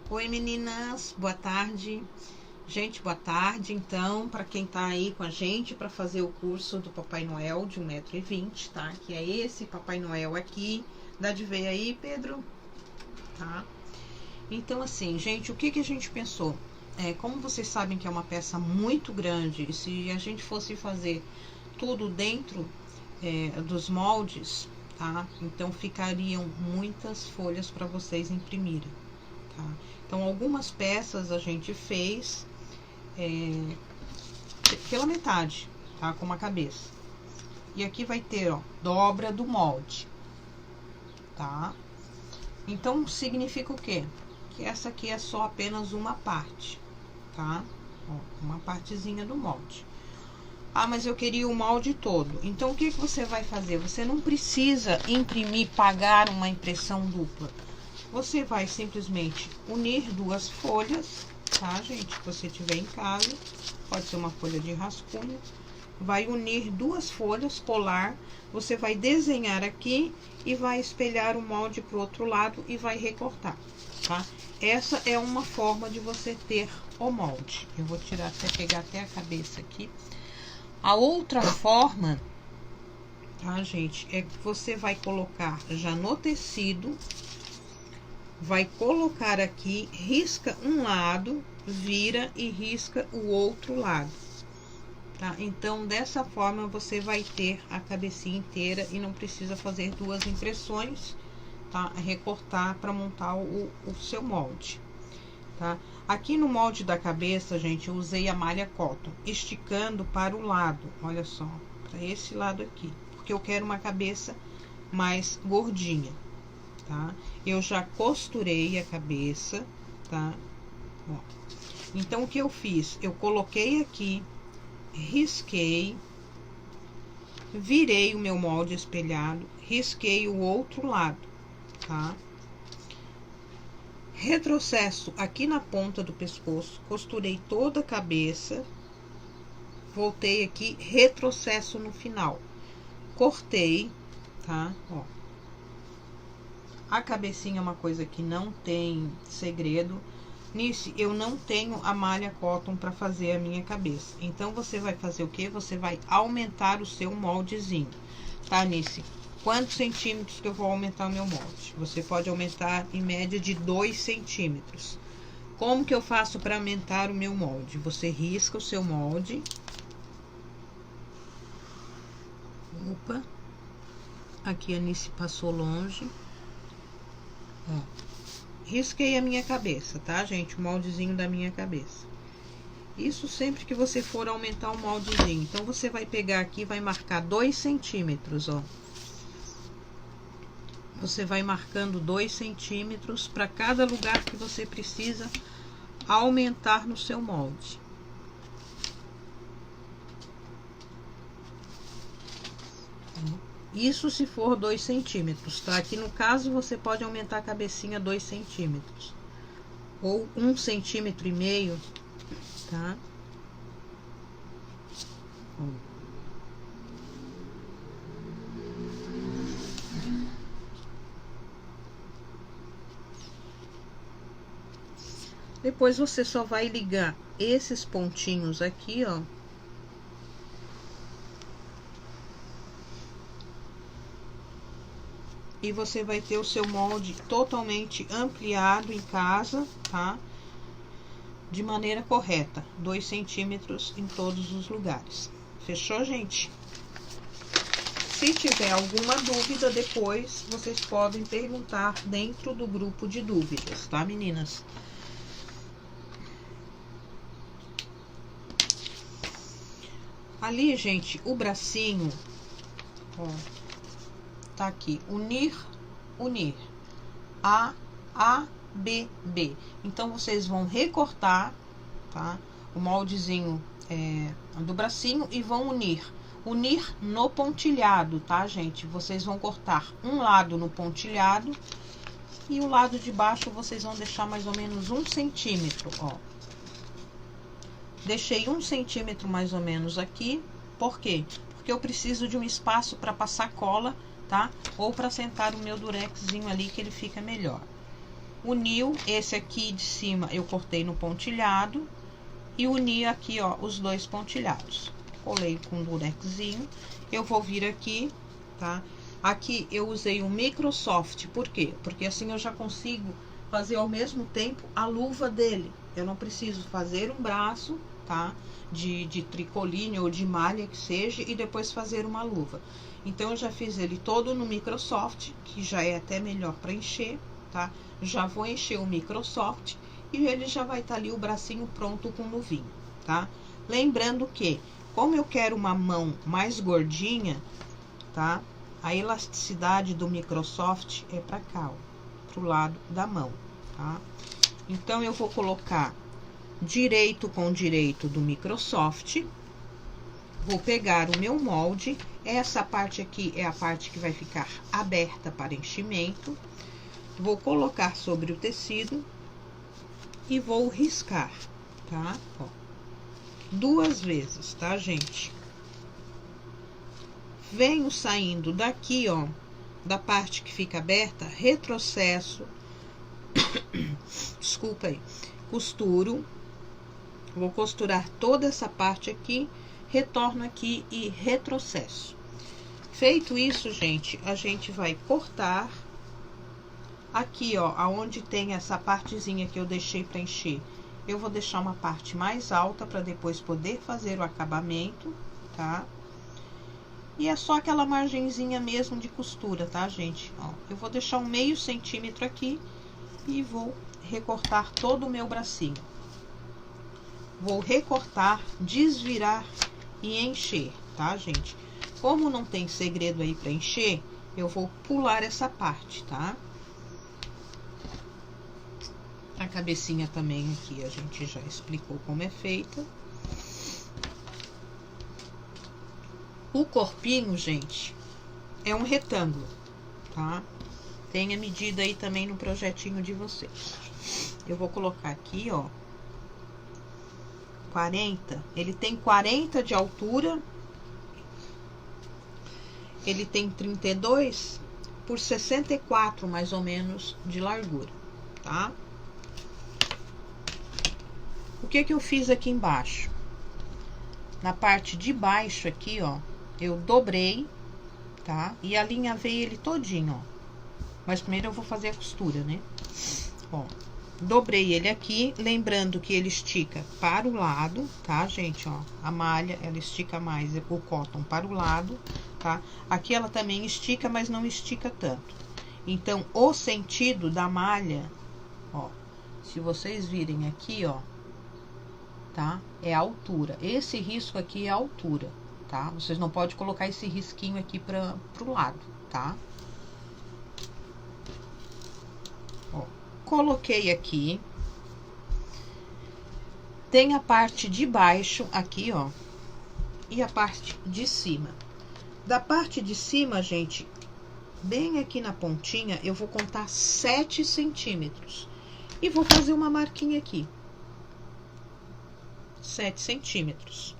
Oi meninas, boa tarde. Gente, boa tarde. Então, para quem tá aí com a gente para fazer o curso do Papai Noel de 1,20 m, tá? Que é esse Papai Noel aqui. Dá de ver aí, Pedro? Tá? Então, assim, gente, o que a gente pensou? Como vocês sabem que é uma peça muito grande, e se a gente fosse fazer tudo dentro dos moldes, tá? Então ficariam muitas folhas para vocês imprimirem, tá? Então algumas peças a gente fez pela metade, tá? Com uma cabeça. E aqui vai ter, ó, dobra do molde, tá? Então significa o quê? Que essa aqui é só apenas uma parte, tá? Ó, uma partezinha do molde. Ah, mas eu queria o molde todo. Então, o que você vai fazer? Você não precisa imprimir, pagar uma impressão dupla. Você vai simplesmente unir duas folhas, tá, gente? Que você tiver em casa. Pode ser uma folha de rascunho. Vai unir duas folhas, colar. Você vai desenhar aqui e vai espelhar o molde pro outro lado e vai recortar, tá? Essa é uma forma de você ter o molde. Eu vou tirar pegar até a cabeça aqui. A outra forma, tá, gente, é que você vai colocar já no tecido, vai colocar aqui, risca um lado, vira e risca o outro lado, tá? Então, dessa forma, você vai ter a cabecinha inteira e não precisa fazer duas impressões, tá? Recortar para montar o seu molde, tá? Aqui no molde da cabeça, gente, eu usei a malha cotton, esticando para o lado, olha só, para esse lado aqui, porque eu quero uma cabeça mais gordinha, tá? Eu já costurei a cabeça, tá? Ó. Então, o que eu fiz? Eu coloquei aqui, risquei, virei o meu molde espelhado, risquei o outro lado, tá? Retrocesso aqui na ponta do pescoço, costurei toda a cabeça, voltei aqui, retrocesso no final, cortei, tá? Ó. A cabecinha é uma coisa que não tem segredo. Nisso, eu não tenho a malha cotton para fazer a minha cabeça. Então, você vai fazer o quê? Você vai aumentar o seu moldezinho, tá, Nice? Quantos centímetros que eu vou aumentar o meu molde? Você pode aumentar em média de 2 centímetros. Como que eu faço para aumentar o meu molde? Você risca o seu molde. Opa. Aqui a Nice passou longe. Ó. Risquei a minha cabeça, tá, gente? O moldezinho da minha cabeça. Isso sempre que você for aumentar o moldezinho. Então, você vai pegar aqui e vai marcar 2 centímetros, ó. Você vai marcando 2 centímetros para cada lugar que você precisa aumentar no seu molde. Isso se for 2 centímetros, tá? Aqui no caso, você pode aumentar a cabecinha 2 centímetros. Ou 1,5 centímetros, tá? Depois você só vai ligar esses pontinhos aqui, ó. E você vai ter o seu molde totalmente ampliado em casa, tá? De maneira correta, 2 centímetros em todos os lugares. Fechou, gente? Se tiver alguma dúvida depois, vocês podem perguntar dentro do grupo de dúvidas, tá, meninas? Ali, gente, o bracinho, ó, tá aqui, unir, A, B, B. Então, vocês vão recortar, tá? O moldezinho do bracinho e vão unir no pontilhado, tá, gente? Vocês vão cortar um lado no pontilhado e o lado de baixo vocês vão deixar mais ou menos 1 centímetro, ó. Deixei 1 centímetro mais ou menos aqui. Por quê? Porque eu preciso de um espaço para passar cola, tá? Ou para sentar o meu durexzinho ali, que ele fica melhor. uniu. Esse aqui de cima eu cortei no pontilhado e uni aqui, ó, os dois pontilhados. Colei com durexzinho. Eu vou vir aqui, tá? Aqui eu usei o Microsoft, por quê? Porque assim eu já consigo fazer ao mesmo tempo a luva dele. Eu não preciso fazer um braço, tá? De tricoline ou de malha que seja, e depois fazer uma luva. Então eu já fiz ele todo no Microsoft, que já é até melhor para encher, tá? Já vou encher o Microsoft e ele já vai estar ali o bracinho pronto com luvinho, tá? Lembrando que, como eu quero uma mão mais gordinha, tá? A elasticidade do Microsoft é para cá, ó, pro lado da mão, tá? Então eu vou colocar direito com direito do Microsoft. Vou pegar o meu molde. Essa parte aqui é a parte que vai ficar aberta para enchimento. Vou colocar sobre o tecido e vou riscar, tá? Ó, 2 vezes, tá, gente? Venho saindo daqui, ó, da parte que fica aberta, retrocesso, desculpa aí, costuro, vou costurar toda essa parte aqui, retorno aqui e retrocesso. Feito isso, gente, a gente vai cortar aqui, ó, aonde tem essa partezinha que eu deixei para encher. Eu vou deixar uma parte mais alta para depois poder fazer o acabamento, tá? E é só aquela margenzinha mesmo de costura, tá, gente? Ó, eu vou deixar um meio centímetro aqui e vou recortar todo o meu bracinho. Vou recortar, desvirar e encher, tá, gente? Como não tem segredo aí para encher, eu vou pular essa parte, tá? A cabecinha também aqui a gente já explicou como é feita. O corpinho, gente, é um retângulo, tá? Tem a medida aí também no projetinho de vocês. Eu vou colocar aqui, ó, 40. Ele tem 40 de altura. Ele tem 32 por 64, mais ou menos, de largura, tá? O que que eu fiz aqui embaixo? Na parte de baixo aqui, ó, eu dobrei, tá? E alinhavei ele todinho, ó. Mas primeiro eu vou fazer a costura, né? Ó, dobrei ele aqui, lembrando que ele estica para o lado, tá, gente? Ó, a malha, ela estica mais o cotton para o lado, tá? Aqui ela também estica, mas não estica tanto. Então, o sentido da malha, ó, se vocês virem aqui, ó, tá? É a altura. Esse risco aqui é a altura, tá? Vocês não podem colocar esse risquinho aqui pro lado, tá? Ó, coloquei aqui. Tem a parte de baixo aqui, ó, e a parte de cima. Da parte de cima, gente, bem aqui na pontinha, eu vou contar 7 centímetros. E vou fazer uma marquinha aqui. 7 centímetros.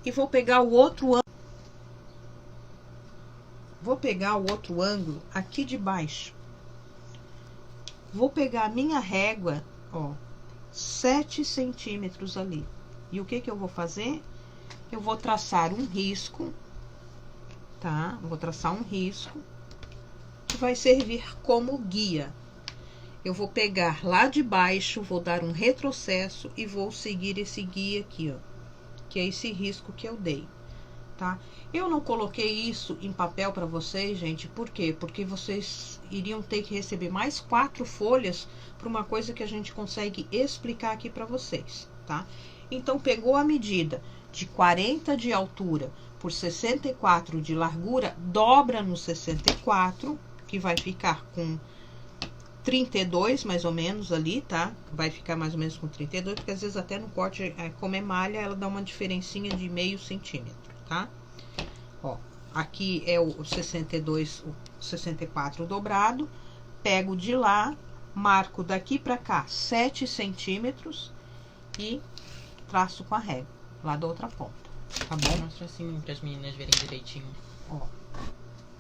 E vou pegar o outro ângulo. Vou pegar o outro ângulo aqui de baixo. Vou pegar a minha régua, ó, 7 centímetros ali. E o que que eu vou fazer? Eu vou traçar um risco, tá? Vou traçar um risco que vai servir como guia. Eu vou pegar lá de baixo, vou dar um retrocesso e vou seguir esse guia aqui, ó, que é esse risco que eu dei, tá? Eu não coloquei isso em papel para vocês, gente, por quê? Porque vocês iriam ter que receber mais 4 folhas para uma coisa que a gente consegue explicar aqui para vocês, tá? Então, pegou a medida de 40 de altura por 64 de largura, dobra no 64, que vai ficar com 32, mais ou menos, ali, tá? Vai ficar mais ou menos com 32, porque às vezes até no corte, como é malha, ela dá uma diferencinha de meio centímetro, tá? Ó, aqui é o 62, o 64 dobrado. Pego de lá, marco daqui pra cá 7 centímetros e traço com a régua, lá da outra ponta, tá bom? Mostra assim para as meninas verem direitinho. Ó,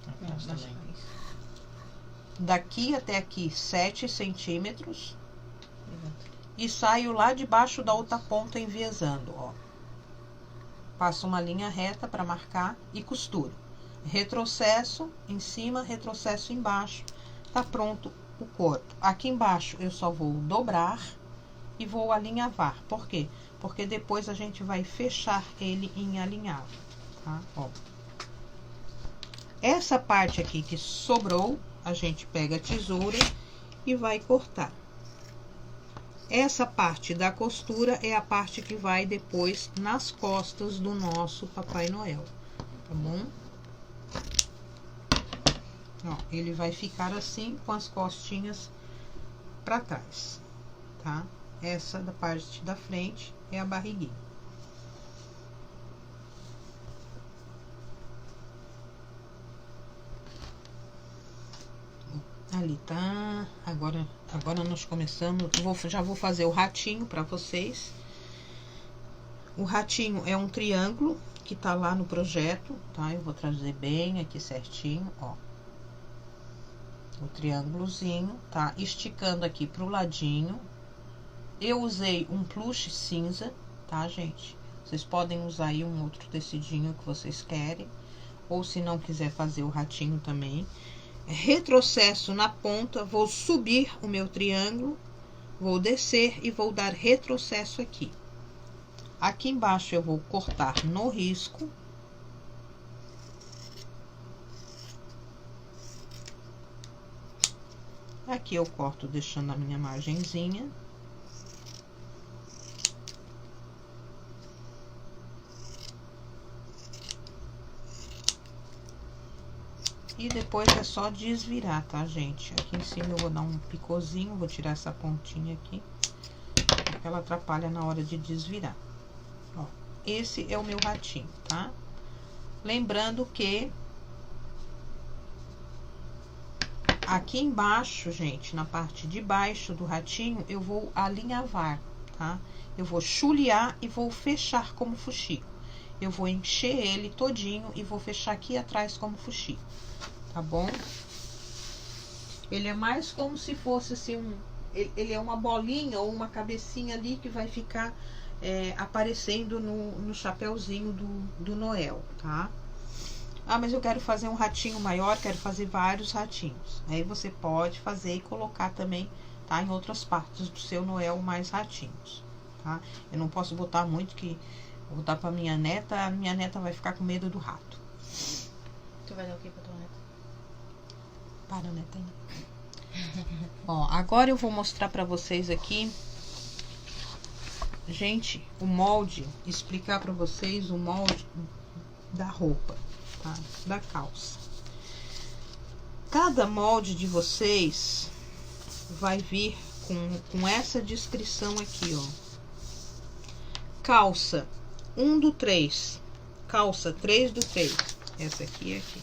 Atrás também. daqui até aqui 7 centímetros. E saio lá debaixo da outra ponta enviesando, ó. Passo uma linha reta para marcar e costuro. Retrocesso em cima, retrocesso embaixo. Tá pronto o corpo. Aqui embaixo eu só vou dobrar e vou alinhavar. Por quê? Porque depois a gente vai fechar ele em alinhavo, tá? Ó. Essa parte aqui que sobrou, a gente pega a tesoura e vai cortar. Essa parte da costura é a parte que vai depois nas costas do nosso Papai Noel, tá bom? Ó, ele vai ficar assim com as costinhas para trás, tá? Essa da parte da frente é a barriguinha. Ali tá. Agora nós começamos. Já vou fazer o ratinho para vocês. O ratinho é um triângulo que tá lá no projeto, tá? Eu vou trazer bem aqui certinho, ó. O triângulozinho, tá? Esticando aqui pro ladinho. Eu usei um plush cinza, tá, gente? Vocês podem usar aí um outro tecidinho que vocês querem. Ou se não quiser fazer o ratinho também. Retrocesso na ponta, vou subir o meu triângulo, vou descer e vou dar retrocesso aqui. Aqui embaixo eu vou cortar no risco. Aqui eu corto deixando a minha margenzinha. E depois é só desvirar, tá, gente? Aqui em cima eu vou dar um picôzinho, vou tirar essa pontinha aqui, porque ela atrapalha na hora de desvirar. Ó, esse é o meu ratinho, tá? Lembrando que aqui embaixo, gente, na parte de baixo do ratinho, eu vou alinhavar, tá? Eu vou chulear e vou fechar como fuxico. Eu vou encher ele todinho e vou fechar aqui atrás como fuxico. Tá bom? Ele é mais como se fosse assim ele é uma bolinha ou uma cabecinha ali que vai ficar aparecendo no chapéuzinho do Noel, tá? Ah, mas eu quero fazer um ratinho maior, quero fazer vários ratinhos. Aí você pode fazer e colocar também, tá? Em outras partes do seu Noel mais ratinhos, tá? Eu não posso botar muito que vou botar pra minha neta, a minha neta vai ficar com medo do rato. Tu vai dar o que pra tua neta? Para, neta. Ó, agora eu vou mostrar pra vocês aqui, gente, o molde, explicar pra vocês o molde da roupa, tá? Da calça. Cada molde de vocês vai vir com essa descrição aqui, ó. Calça 1/3, calça 3/3, essa aqui é aqui.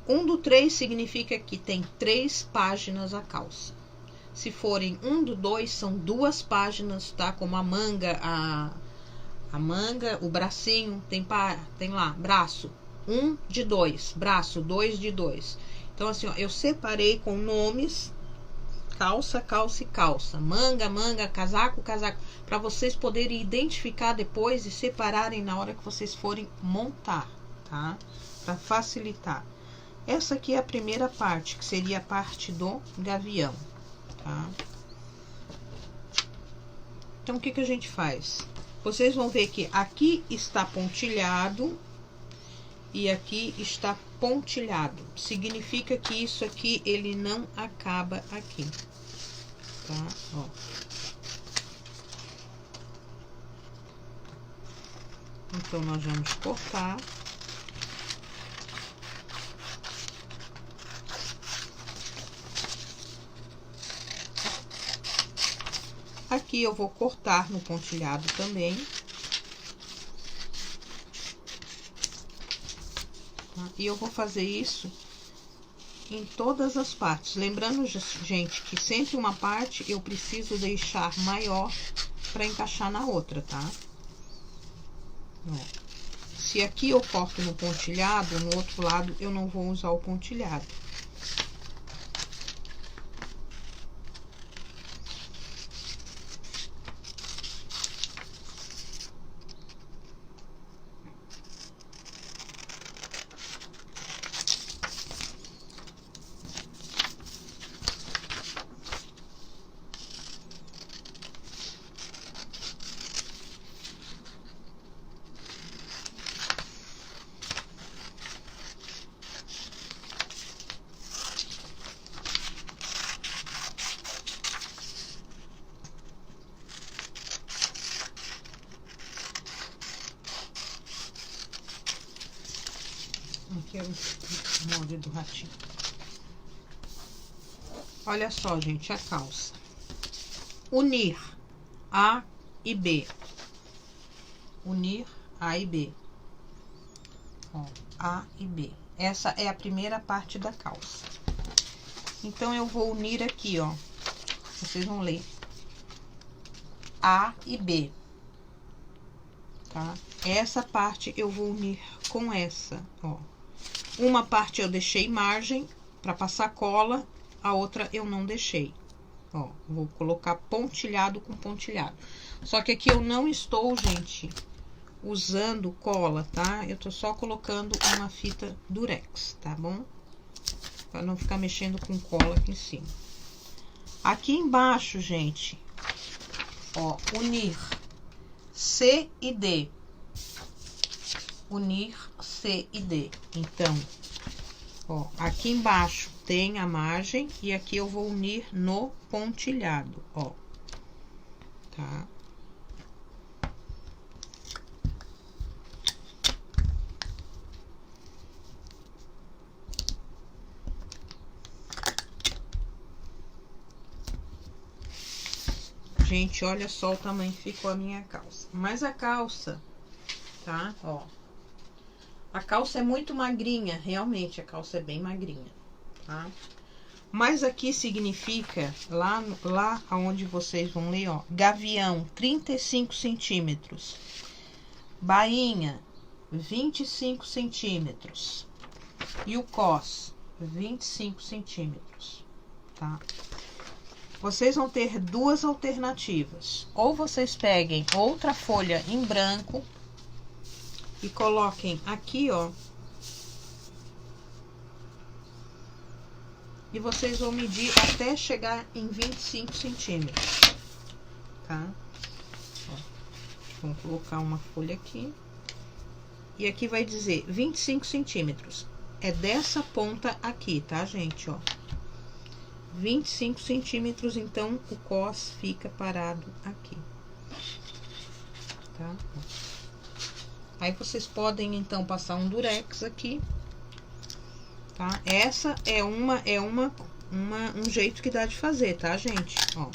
1/3 significa que tem 3 páginas a calça. Se forem 1/2, são 2 páginas, tá? Como a manga, a manga, o bracinho, tem lá, braço 1/2, braço 2/2. Então, assim, ó, eu separei com nomes, calça, calça e calça, manga, manga, casaco, casaco, para vocês poderem identificar depois e separarem na hora que vocês forem montar, tá? Para facilitar. Essa aqui é a primeira parte, que seria a parte do gavião, tá? Então, o que a gente faz? Vocês vão ver que aqui está pontilhado e aqui está pontilhado. Significa que isso aqui, ele não acaba aqui, tá? Ó. Então, nós vamos cortar. Aqui eu vou cortar no pontilhado também. Tá? E eu vou fazer isso em todas as partes. Lembrando, gente, que sempre uma parte eu preciso deixar maior para encaixar na outra, tá? Ó. Se aqui eu corto no pontilhado, no outro lado eu não vou usar o pontilhado. Aqui é o molde do ratinho. Olha só, gente, a calça. Unir A e B. Unir A e B. Ó, A e B. Essa é a primeira parte da calça. Então, eu vou unir aqui, ó. Vocês vão ler. A e B. Tá? Essa parte eu vou unir com essa, ó. Uma parte eu deixei margem para passar cola, a outra eu não deixei. Ó, vou colocar pontilhado com pontilhado. Só que aqui eu não estou, gente, usando cola, tá? Eu tô só colocando uma fita durex, tá bom? Para não ficar mexendo com cola aqui em cima. Aqui embaixo, gente, ó, unir C e D. Unir C e D. Então, ó, aqui embaixo tem a margem e aqui eu vou unir no pontilhado, ó. Tá? Gente, olha só o tamanho que ficou a minha calça. Mas a calça, tá? Ó. A calça é muito magrinha, realmente, a calça é bem magrinha, tá? Mas aqui significa, lá onde vocês vão ler, ó, gavião, 35 centímetros. Bainha, 25 centímetros. E o cos, 25 centímetros, tá? Vocês vão ter duas alternativas. Ou vocês peguem outra folha em branco e coloquem aqui, ó. E vocês vão medir até chegar em 25 centímetros, tá? Ó, vamos colocar uma folha aqui. E aqui vai dizer 25 centímetros. É dessa ponta aqui, tá, gente? Ó. 25 centímetros, então o cos fica parado aqui, tá? Aí vocês podem então passar um durex aqui, tá? Essa é um jeito que dá de fazer, tá, gente? Ó,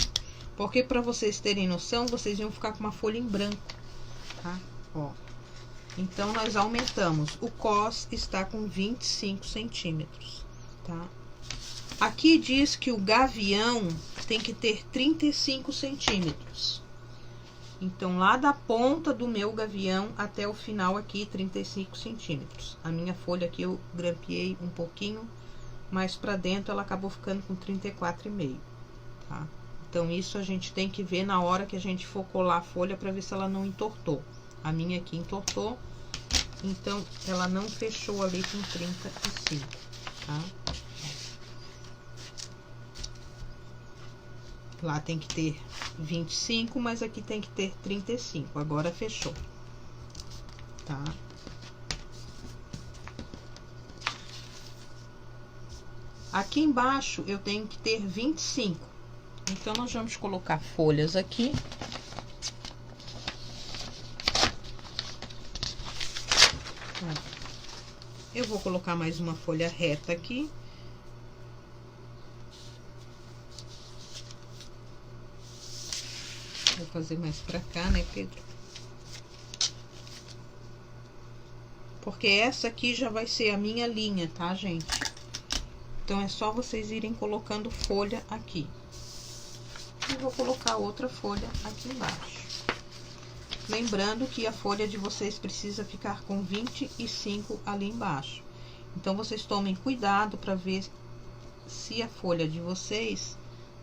porque para vocês terem noção, vocês iam ficar com uma folha em branco, tá? Ó, então nós aumentamos. O cos está com 25 centímetros, tá? Aqui diz que o gavião tem que ter 35 centímetros. Então, lá da ponta do meu gavião até o final aqui, 35 centímetros. A minha folha aqui eu grampeei um pouquinho mais pra dentro, ela acabou ficando com 34,5, tá? Então, isso a gente tem que ver na hora que a gente for colar a folha pra ver se ela não entortou. A minha aqui entortou, então ela não fechou ali com 35, tá? Lá tem que ter 25, mas aqui tem que ter 35. Agora fechou, tá? Aqui embaixo eu tenho que ter 25. Então, nós vamos colocar folhas aqui. Eu vou colocar mais uma folha reta aqui. Vou fazer mais pra cá, né, Pedro? Porque essa aqui já vai ser a minha linha, tá, gente? Então, é só vocês irem colocando folha aqui. E vou colocar outra folha aqui embaixo. Lembrando que a folha de vocês precisa ficar com 25 ali embaixo. Então, vocês tomem cuidado para ver se a folha de vocês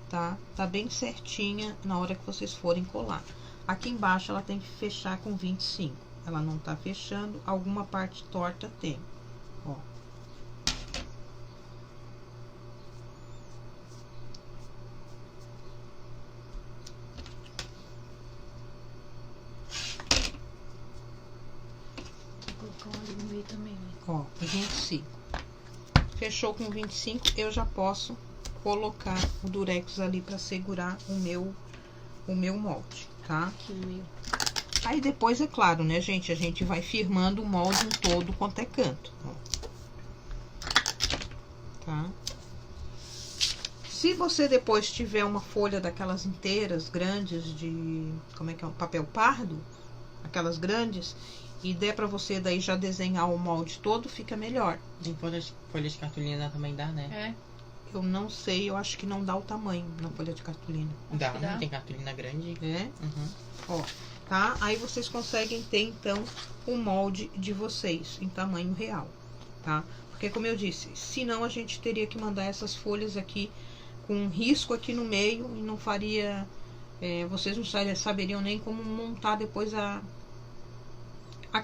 tá bem certinha na hora que vocês forem colar. Aqui embaixo ela tem que fechar com 25. Ela não tá fechando, alguma parte torta tem, ó. Vou colocar um ali no meio também. Ó, 25. Fechou com 25, eu já posso colocar o durex ali para segurar o meu molde, tá? Aqui no meio. Aí depois, é claro, né, gente? A gente vai firmando o molde em todo quanto é canto, ó. Tá? Se você depois tiver uma folha daquelas inteiras, grandes, de... como é que é? Papel pardo, aquelas grandes, e der pra você daí já desenhar o molde todo, fica melhor. Em folhas de cartolina também dá, né? É. Eu não sei, eu acho que não dá o tamanho na folha de cartolina. Dá, que dá. não tem cartolina grande. É? Uhum. Ó, tá? Aí vocês conseguem ter, então, o molde de vocês em tamanho real, tá? Porque, como eu disse, senão a gente teria que mandar essas folhas aqui com um risco aqui no meio e não faria... vocês não saberiam nem como montar depois a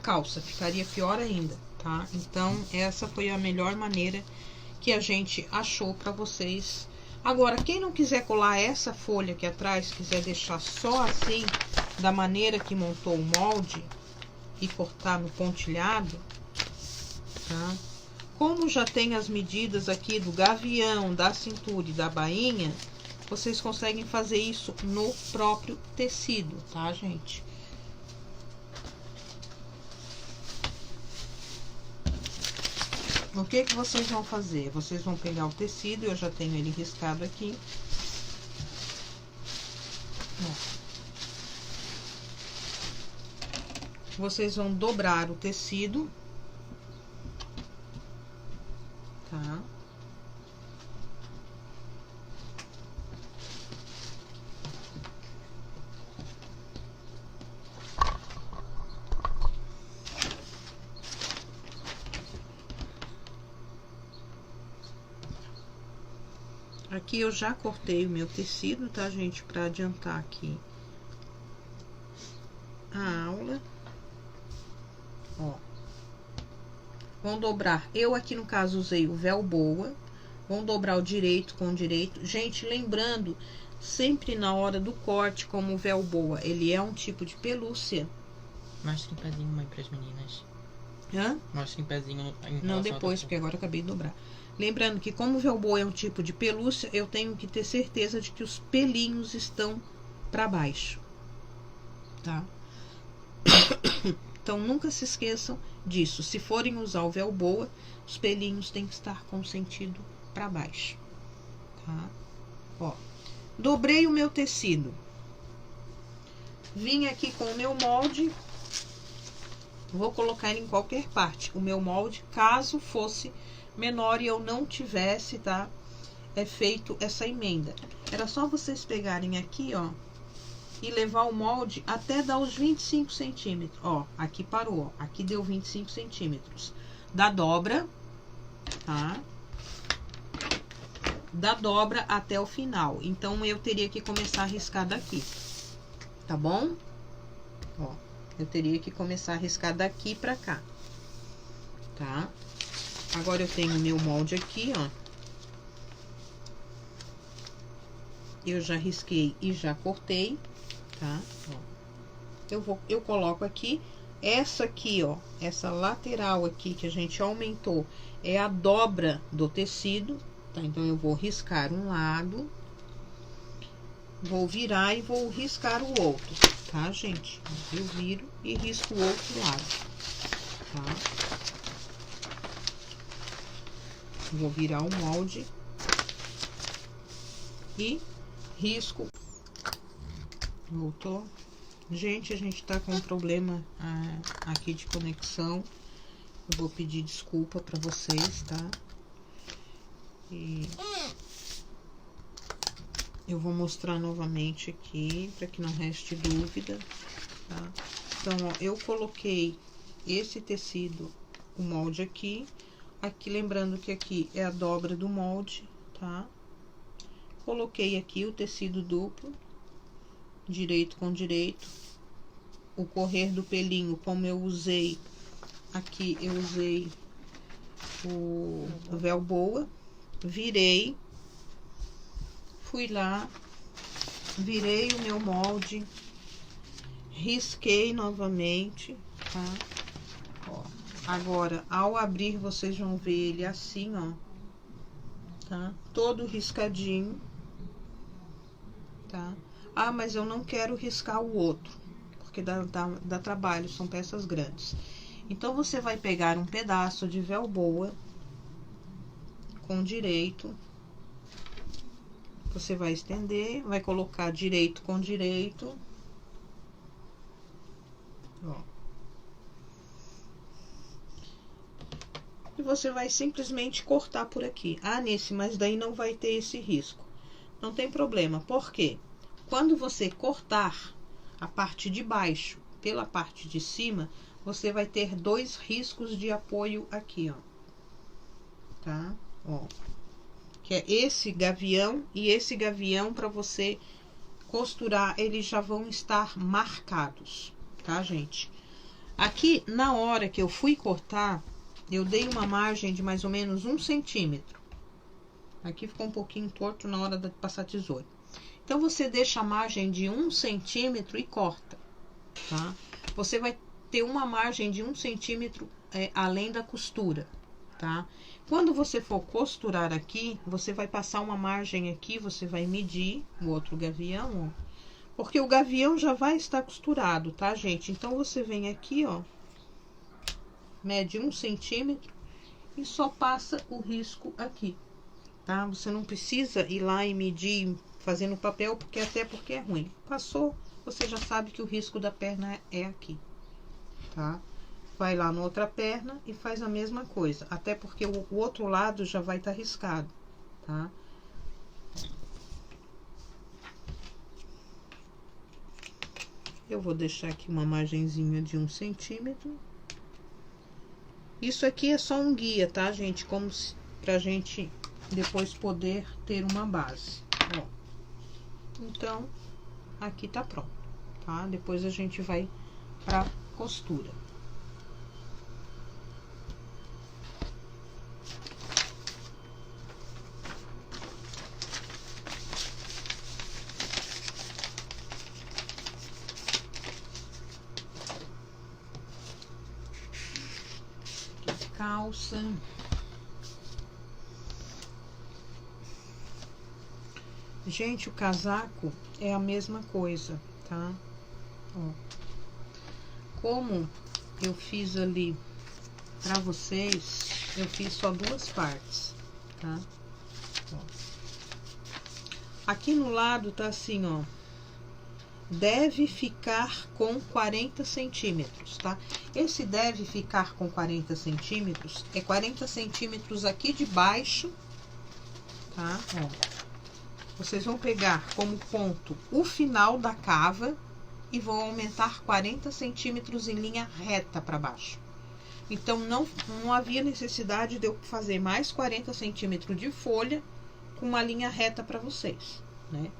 calça, ficaria pior ainda, tá? Então, essa foi a melhor maneira que a gente achou pra vocês. Agora, quem não quiser colar essa folha aqui atrás, quiser deixar só assim, da maneira que montou o molde, e cortar no pontilhado, tá? Como já tem as medidas aqui do gavião, da cintura e da bainha, vocês conseguem fazer isso no próprio tecido, tá, gente? O que que vocês vão fazer? Vocês vão pegar o tecido, eu já tenho ele riscado aqui. Ó. Vocês vão dobrar o tecido. Tá? Aqui eu já cortei o meu tecido, tá, gente? Pra adiantar aqui a aula. Ó. Vão dobrar. Eu aqui, no caso, usei o véu boa. Vão dobrar o direito com o direito. Gente, lembrando, sempre na hora do corte, como o véu boa, ele é um tipo de pelúcia. Mostra em pezinho, mãe, pras meninas. Hã? Mostra em pezinho. Não, depois, porque agora eu acabei de dobrar. Lembrando que como o véu boa é um tipo de pelúcia, eu tenho que ter certeza de que os pelinhos estão para baixo, tá? Então, nunca se esqueçam disso. Se forem usar o véu boa, os pelinhos têm que estar com o sentido para baixo, tá? Ó, dobrei o meu tecido. Vim aqui com o meu molde. Vou colocar ele em qualquer parte. O meu molde, caso fosse menor e eu não tivesse, tá? Feito essa emenda. Era só vocês pegarem aqui, ó, e levar o molde até dar os 25 centímetros. Ó, aqui parou, ó. Aqui deu 25 centímetros. Da dobra, tá? Da dobra até o final. Então, eu teria que começar a riscar daqui. Tá bom? Ó, eu teria que começar a riscar daqui pra cá. Tá? Agora eu tenho o meu molde aqui, ó. Eu já risquei e já cortei, tá? Ó. Eu coloco aqui. Essa aqui, ó, essa lateral aqui que a gente aumentou é a dobra do tecido, tá? Então, eu vou riscar um lado, vou virar e vou riscar o outro, tá, gente? Eu viro e risco o outro lado, tá? Vou virar o molde e risco. Voltou. Gente, a gente tá com um problema aqui de conexão. Eu vou pedir desculpa pra vocês, tá? E eu vou mostrar novamente aqui, pra que não reste dúvida, tá? Então, ó, eu coloquei esse tecido, o molde aqui. Aqui, lembrando que aqui é a dobra do molde, tá? Coloquei aqui o tecido duplo, direito com direito. O correr do pelinho, como eu usei aqui, eu usei o véu boa, virei, fui lá, virei o meu molde, risquei novamente, tá? Ó, agora, ao abrir, vocês vão ver ele assim, ó, tá? Todo riscadinho, tá? Ah, mas eu não quero riscar o outro, porque dá trabalho, são peças grandes. Então, você vai pegar um pedaço de véu boa com direito, você vai estender, vai colocar direito com direito, ó. E você vai simplesmente cortar por aqui. Ah, Nice, mas daí não vai ter esse risco. Não tem problema, por quê? Quando você cortar a parte de baixo pela parte de cima, você vai ter dois riscos de apoio aqui, ó. Tá? Ó. Que é esse gavião e esse gavião, para você costurar, eles já vão estar marcados, tá, gente? Aqui, na hora que eu fui cortar, eu dei uma margem de mais ou menos 1 centímetro. Aqui ficou um pouquinho torto na hora de passar a tesoura. Então, você deixa a margem de 1 centímetro e corta, tá? Você vai ter uma margem de 1 centímetro além da costura, tá? Quando você for costurar aqui, você vai passar uma margem aqui, você vai medir o outro gavião, ó, porque o gavião já vai estar costurado, tá, gente? Então, você vem aqui, ó, mede 1 centímetro e só passa o risco aqui, tá? Você não precisa ir lá e medir fazendo papel, porque é ruim. Passou, você já sabe que o risco da perna é aqui, tá? Vai lá na outra perna e faz a mesma coisa, até porque o outro lado já vai estar riscado, tá? Eu vou deixar aqui uma margenzinha de 1 centímetro. Isso aqui é só um guia, tá, gente? Como pra gente depois poder ter uma base, ó. Então, aqui tá pronto, tá? Depois a gente vai pra costura. Calça. Gente, o casaco é a mesma coisa, tá? Ó. Como eu fiz ali pra vocês, eu fiz só 2 partes, tá? Ó. Aqui no lado tá assim, ó. Deve ficar com 40 centímetros, tá? Esse deve ficar com 40 centímetros, é 40 centímetros aqui de baixo, tá? Ó. Vocês vão pegar como ponto o final da cava e vão aumentar 40 centímetros em linha reta para baixo. Então, não havia necessidade de eu fazer mais 40 centímetros de folha com uma linha reta para vocês, né?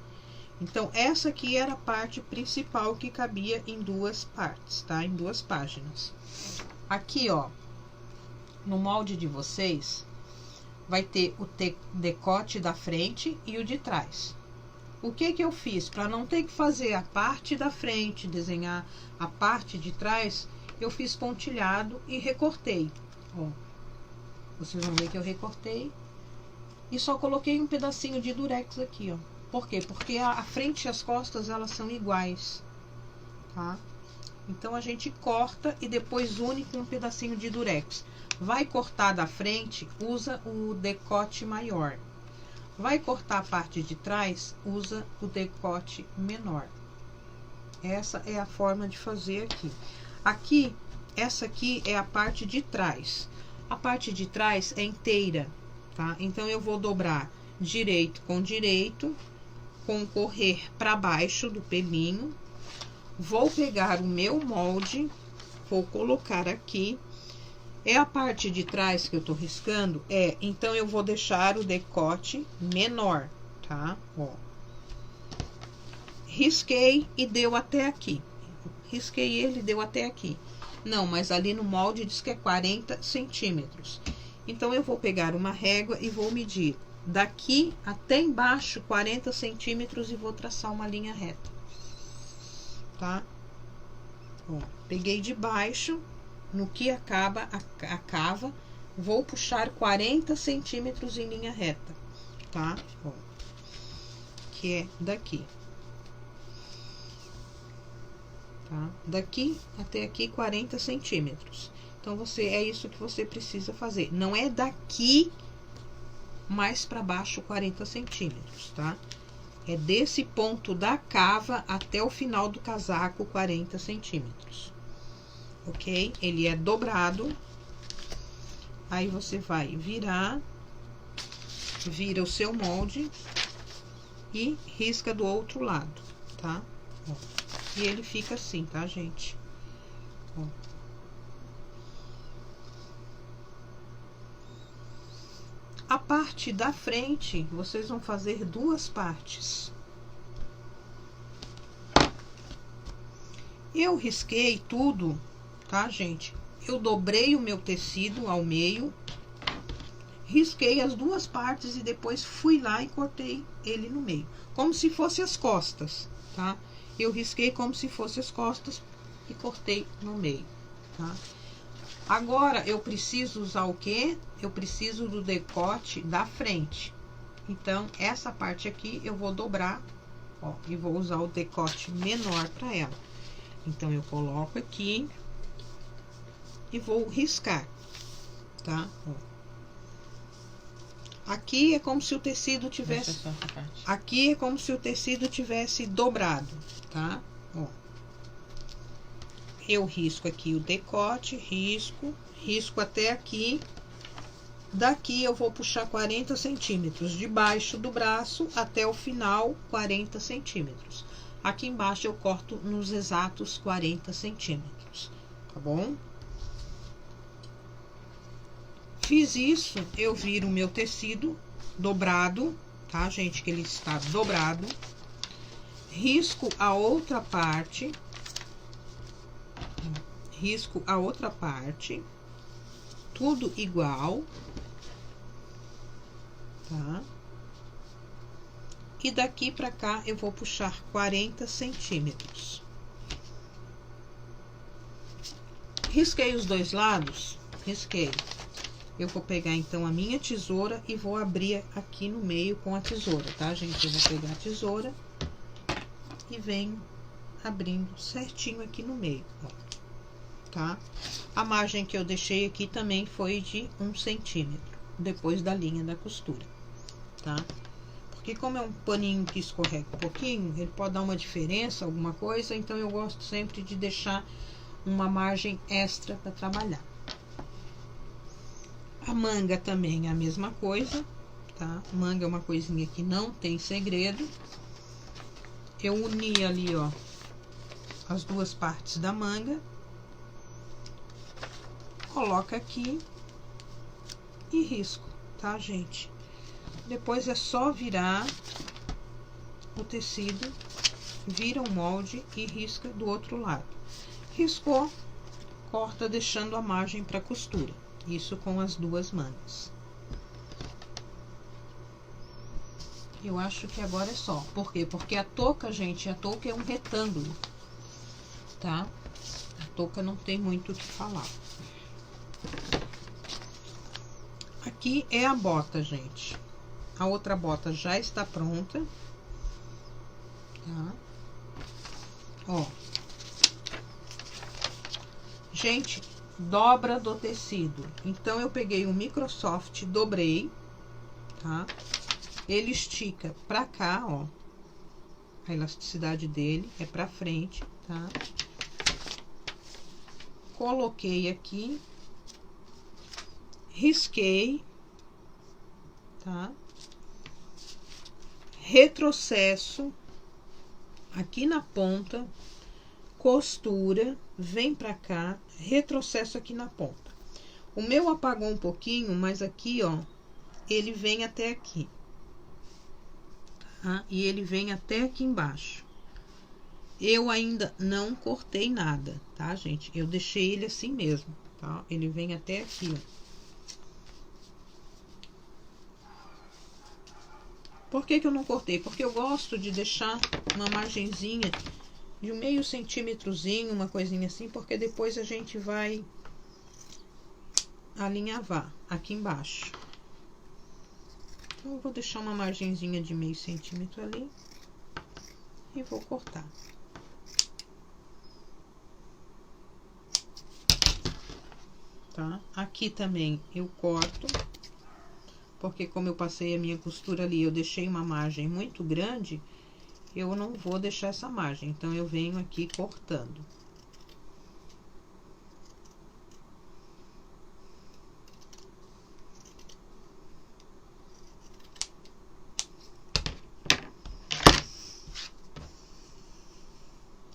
Então, essa aqui era a parte principal que cabia em 2 partes, tá? Em 2 páginas. Aqui, ó, no molde de vocês, vai ter o decote da frente e o de trás. O que que eu fiz? Para não ter que fazer a parte da frente, desenhar a parte de trás, eu fiz pontilhado e recortei, ó. Vocês vão ver que eu recortei e só coloquei um pedacinho de durex aqui, ó. Por quê? Porque a frente e as costas, elas são iguais, tá? Então, a gente corta e depois une com um pedacinho de durex. Vai cortar da frente, usa o decote maior. Vai cortar a parte de trás, usa o decote menor. Essa é a forma de fazer aqui. Aqui, essa aqui é a parte de trás. A parte de trás é inteira, tá? Então, eu vou dobrar direito com o correr para baixo do pelinho. Vou pegar o meu molde, vou colocar aqui. É a parte de trás que eu tô riscando? Então eu vou deixar o decote menor, tá? Ó. Risquei e deu até aqui. Risquei ele, deu até aqui. Não, mas ali no molde diz que é 40 centímetros. Então, eu vou pegar uma régua e vou medir daqui até embaixo 40 centímetros e vou traçar uma linha reta. Tá? Ó, peguei de baixo, no que acaba a cava, vou puxar 40 centímetros em linha reta. Tá? Ó, que é daqui. Tá? Daqui até aqui 40 centímetros. Então, é isso que você precisa fazer. Não é daqui mais para baixo 40 centímetros, tá? É desse ponto da cava até o final do casaco 40 centímetros. Ok? Ele é dobrado. Aí, você vai vira o seu molde e risca do outro lado, tá? Ó. E ele fica assim, tá, gente? Ó. A parte da frente, vocês vão fazer duas partes. Eu risquei tudo, tá, gente? Eu dobrei o meu tecido ao meio, risquei as duas partes e depois fui lá e cortei ele no meio. Como se fosse as costas, tá? Eu risquei como se fosse as costas e cortei no meio, tá? Agora, eu preciso usar o quê? Eu preciso do decote da frente. Então, essa parte aqui eu vou dobrar, ó, e vou usar o decote menor para ela. Então, eu coloco aqui e vou riscar, tá? Ó. Aqui é como se o tecido tivesse... Aqui é como se o tecido tivesse dobrado, tá? Ó. Eu risco aqui o decote, risco até aqui. Daqui eu vou puxar 40 centímetros, de baixo do braço até o final, 40 centímetros. Aqui embaixo eu corto nos exatos 40 centímetros, tá bom? Fiz isso, eu viro o meu tecido dobrado, tá, gente? Que ele está dobrado. Risco a outra parte. Risco a outra parte, tudo igual, tá? E daqui pra cá eu vou puxar 40 centímetros. Risquei os dois lados, risquei. Eu vou pegar então a minha tesoura e vou abrir aqui no meio com a tesoura, tá, gente? Eu vou pegar a tesoura e venho abrindo certinho aqui no meio, ó. Tá? A margem que eu deixei aqui também foi de 1 centímetro, depois da linha da costura, tá? Porque como é um paninho que escorrega um pouquinho, ele pode dar uma diferença, alguma coisa, então eu gosto sempre de deixar uma margem extra para trabalhar. A manga também é a mesma coisa, tá? Manga é uma coisinha que não tem segredo. Eu uni ali, ó, as duas partes da manga. Coloca aqui e risco, tá, gente? Depois é só virar o tecido, vira o molde e risca do outro lado. Riscou, corta deixando a margem para costura. Isso com as duas mangas. Eu acho que agora é só. Por quê? Porque a touca, gente, a touca é um retângulo, tá? A touca não tem muito o que falar. Aqui é a bota, gente. A outra bota já está pronta, tá? Ó. Gente, dobra do tecido. Então, eu peguei um Microsoft, dobrei, tá? Ele estica pra cá, ó. A elasticidade dele é pra frente, tá? Coloquei aqui. Risquei, tá? Retrocesso aqui na ponta, costura, vem pra cá, retrocesso aqui na ponta. O meu apagou um pouquinho, mas aqui, ó, ele vem até aqui, tá? E ele vem até aqui embaixo. Eu ainda não cortei nada, tá, gente? Eu deixei ele assim mesmo, tá? Ele vem até aqui, ó. Por que que eu não cortei? Porque eu gosto de deixar uma margenzinha de um meio centímetrozinho, uma coisinha assim, porque depois a gente vai alinhavar aqui embaixo. Então, eu vou deixar uma margenzinha de meio centímetro ali e vou cortar. Tá? Aqui também eu corto, porque como eu passei a minha costura ali, eu deixei uma margem muito grande, eu não vou deixar essa margem, então eu venho aqui cortando.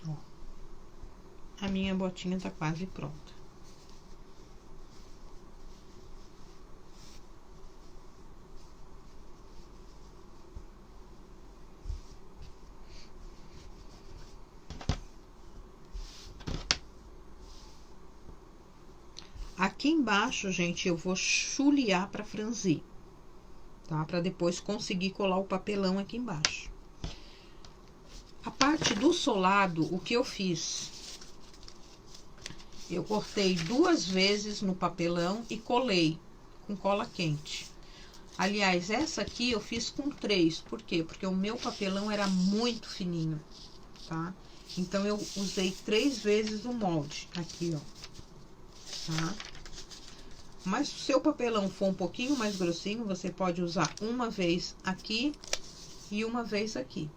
Ó, a minha botinha tá quase pronta. Aqui embaixo, gente, eu vou chulear para franzir, tá? Para depois conseguir colar o papelão aqui embaixo. A parte do solado, o que eu fiz? Eu cortei 2 vezes no papelão e colei com cola quente. Aliás, essa aqui eu fiz com 3, por quê? Porque o meu papelão era muito fininho, tá? Então, eu usei 3 vezes o molde aqui, ó. Tá? Mas se o seu papelão for um pouquinho mais grossinho, você pode usar uma vez aqui e uma vez aqui,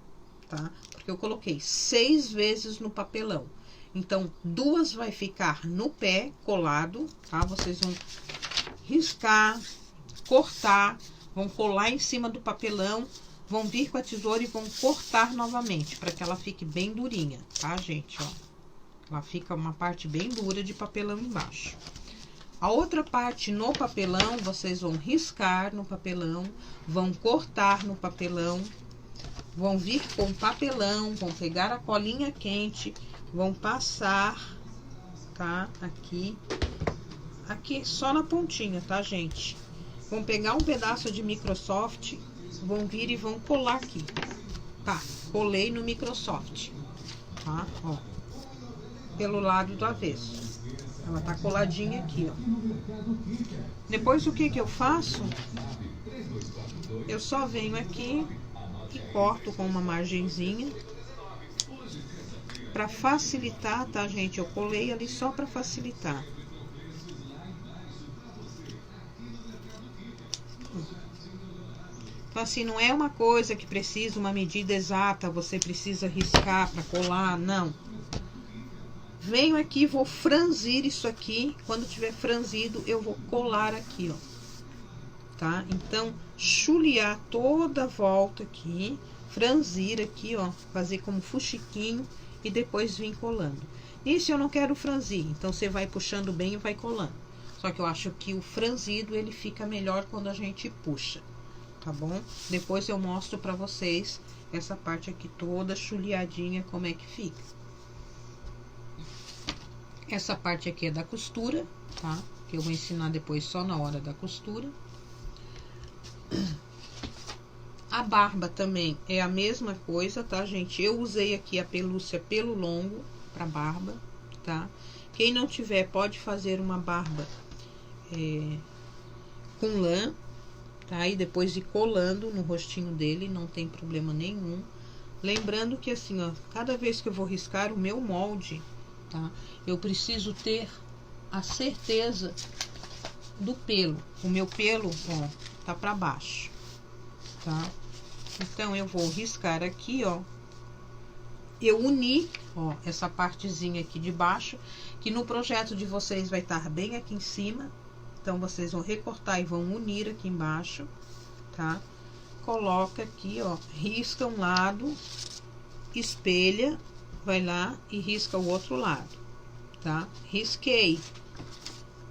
tá? Porque eu coloquei 6 vezes no papelão. Então, 2 vai ficar no pé colado, tá? Vocês vão riscar, cortar, vão colar em cima do papelão, vão vir com a tesoura e vão cortar novamente, para que ela fique bem durinha, tá, gente? Ó, ela fica uma parte bem dura de papelão embaixo. A outra parte no papelão, vocês vão riscar no papelão, vão cortar no papelão, vão vir com o papelão, vão pegar a colinha quente, vão passar, tá? Aqui só na pontinha, tá, gente? Vão pegar um pedaço de Microsoft, vão vir e vão colar aqui. Tá, colei no Microsoft, tá? Ó, pelo lado do avesso. Ela tá coladinha aqui, ó. Depois, o que que eu faço? Eu só venho aqui e corto com uma margenzinha. Pra facilitar, tá, gente? Eu colei ali só pra facilitar. Então, assim, não é uma coisa que precisa uma medida exata, você precisa riscar pra colar, não. Venho aqui, vou franzir isso aqui. Quando tiver franzido, eu vou colar aqui, ó. Tá? Então, chulear toda a volta aqui, franzir aqui, ó, fazer como fuxiquinho e depois vir colando. Isso eu não quero franzir, então você vai puxando bem e vai colando. Só que eu acho que o franzido, ele fica melhor quando a gente puxa, tá bom? Depois eu mostro pra vocês essa parte aqui toda chuleadinha, como é que fica. Essa parte aqui é da costura, tá? Que eu vou ensinar depois só na hora da costura. A barba também é a mesma coisa, tá, gente? Eu usei aqui a pelúcia pelo longo pra barba, tá? Quem não tiver, pode fazer uma barba com lã, tá? E depois ir colando no rostinho dele, não tem problema nenhum. Lembrando que assim, ó, cada vez que eu vou riscar o meu molde, tá? Eu preciso ter a certeza do pelo. O meu pelo, ó, tá pra baixo, tá? Então, eu vou riscar aqui, ó. Eu uni, ó, essa partezinha aqui de baixo, que no projeto de vocês vai estar bem aqui em cima. Então, vocês vão recortar e vão unir aqui embaixo, tá? Coloca aqui, ó, risca um lado, espelha, vai lá e risca o outro lado, tá? Risquei.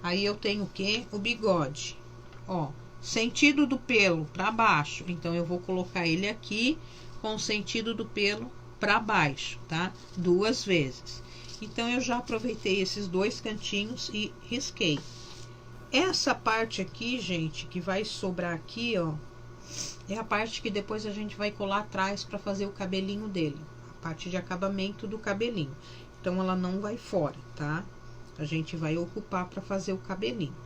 Aí eu tenho o quê? O bigode. Ó, sentido do pelo para baixo. Então, eu vou colocar ele aqui com o sentido do pelo para baixo, tá? 2 vezes. Então, eu já aproveitei esses 2 cantinhos e risquei. Essa parte aqui, gente, que vai sobrar aqui, ó, é a parte que depois a gente vai colar atrás para fazer o cabelinho dele. A parte de acabamento do cabelinho. Então, ela não vai fora, tá? A gente vai ocupar para fazer o cabelinho.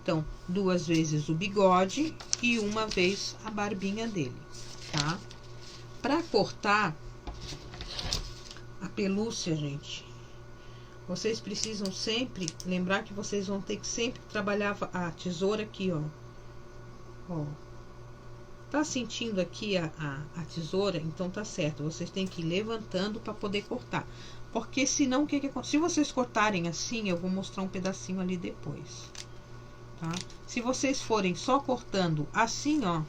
Então, 2 vezes o bigode e 1 vez a barbinha dele, tá? Para cortar a pelúcia, gente, vocês precisam sempre lembrar que vocês vão ter que sempre trabalhar a tesoura aqui, ó. Ó. Tá sentindo aqui a tesoura? Então tá certo. Vocês têm que ir levantando para poder cortar. Porque senão, o que que acontece? Se vocês cortarem assim, eu vou mostrar um pedacinho ali depois. Tá? Se vocês forem só cortando assim, ó.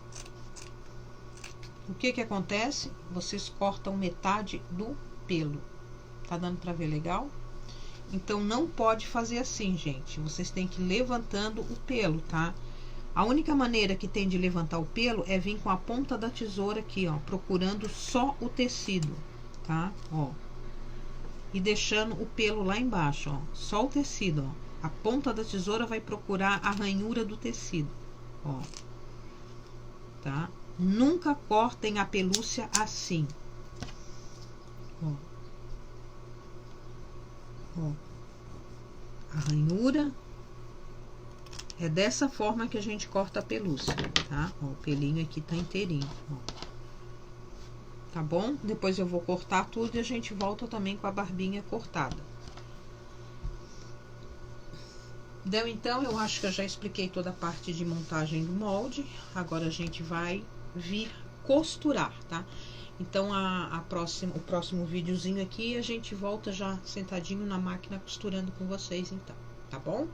O que que acontece? Vocês cortam metade do pelo. Tá dando pra ver legal? Então, não pode fazer assim, gente. Vocês têm que ir levantando o pelo, tá? A única maneira que tem de levantar o pelo é vir com a ponta da tesoura aqui, ó. Procurando só o tecido, tá? Ó. E deixando o pelo lá embaixo, ó. Só o tecido, ó. A ponta da tesoura vai procurar a ranhura do tecido, ó. Tá? Nunca cortem a pelúcia assim. Ó. Ó, a ranhura é dessa forma que a gente corta a pelúcia, tá? Ó, o pelinho aqui tá inteirinho, ó. Tá bom? Depois eu vou cortar tudo e a gente volta também com a barbinha cortada. Então, eu acho que eu já expliquei toda a parte de montagem do molde. Agora a gente vai vir costurar, tá? Então, o próximo videozinho aqui, a gente volta já sentadinho na máquina costurando com vocês, então, tá bom?